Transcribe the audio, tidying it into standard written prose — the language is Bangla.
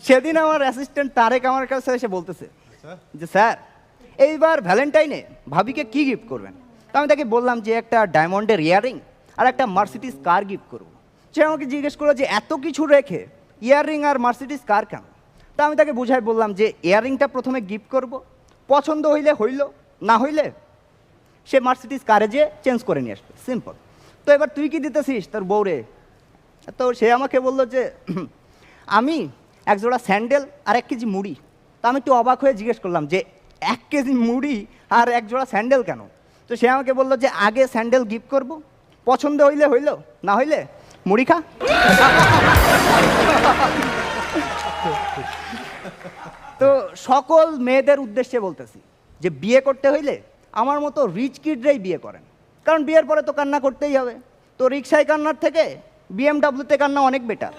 সেদিন আমার অ্যাসিস্ট্যান্ট তারেক আমার কাছে এসে বলতেছে যে স্যার এইবার ভ্যালেন্টাইনে ভাবিকে কি গিফট করবেন? তো আমি তাকে বললাম যে একটা ডায়মন্ডের ইয়াররিং আর একটা মার্সিডিজ কার গিফট করবো। সে আমাকে জিজ্ঞেস করলো যে এত কিছু রেখে ইয়াররিং আর মার্সিডিজ কার কেন? তা আমি তাকে বুঝাই বললাম যে ইয়াররিংটা প্রথমে গিফট করব, পছন্দ হইলে হইল, না হইলে সে মার্সিডিজ কারে যেয়ে চেঞ্জ করে নিয়ে আসবে, সিম্পল। তো এবার তুই কি দিতেছিস তোর বউরে? তো সে আমাকে বললো যে আমি এক জোড়া স্যান্ডেল আর 1 কেজি মুড়ি। তো আমি একটু অবাক হয়ে জিজ্ঞেস করলাম যে 1 কেজি মুড়ি আর এক জোড়া স্যান্ডেল কেন? তো সে আমাকে বললো যে আগে স্যান্ডেল গিফট করব, পছন্দ হইলে হইল, না হইলে মুড়ি খা। তো সকল মেয়েদের উদ্দেশ্যে বলতেছি যে বিয়ে করতে হইলে আমার মতো রিচ কিডরাই বিয়ে করেন, কারণ বিয়ের পরে তো কান্না করতেই হবে। তো রিক্সায় কান্নার থেকে বিএমডাব্লিউতে কান্না অনেক বেটার।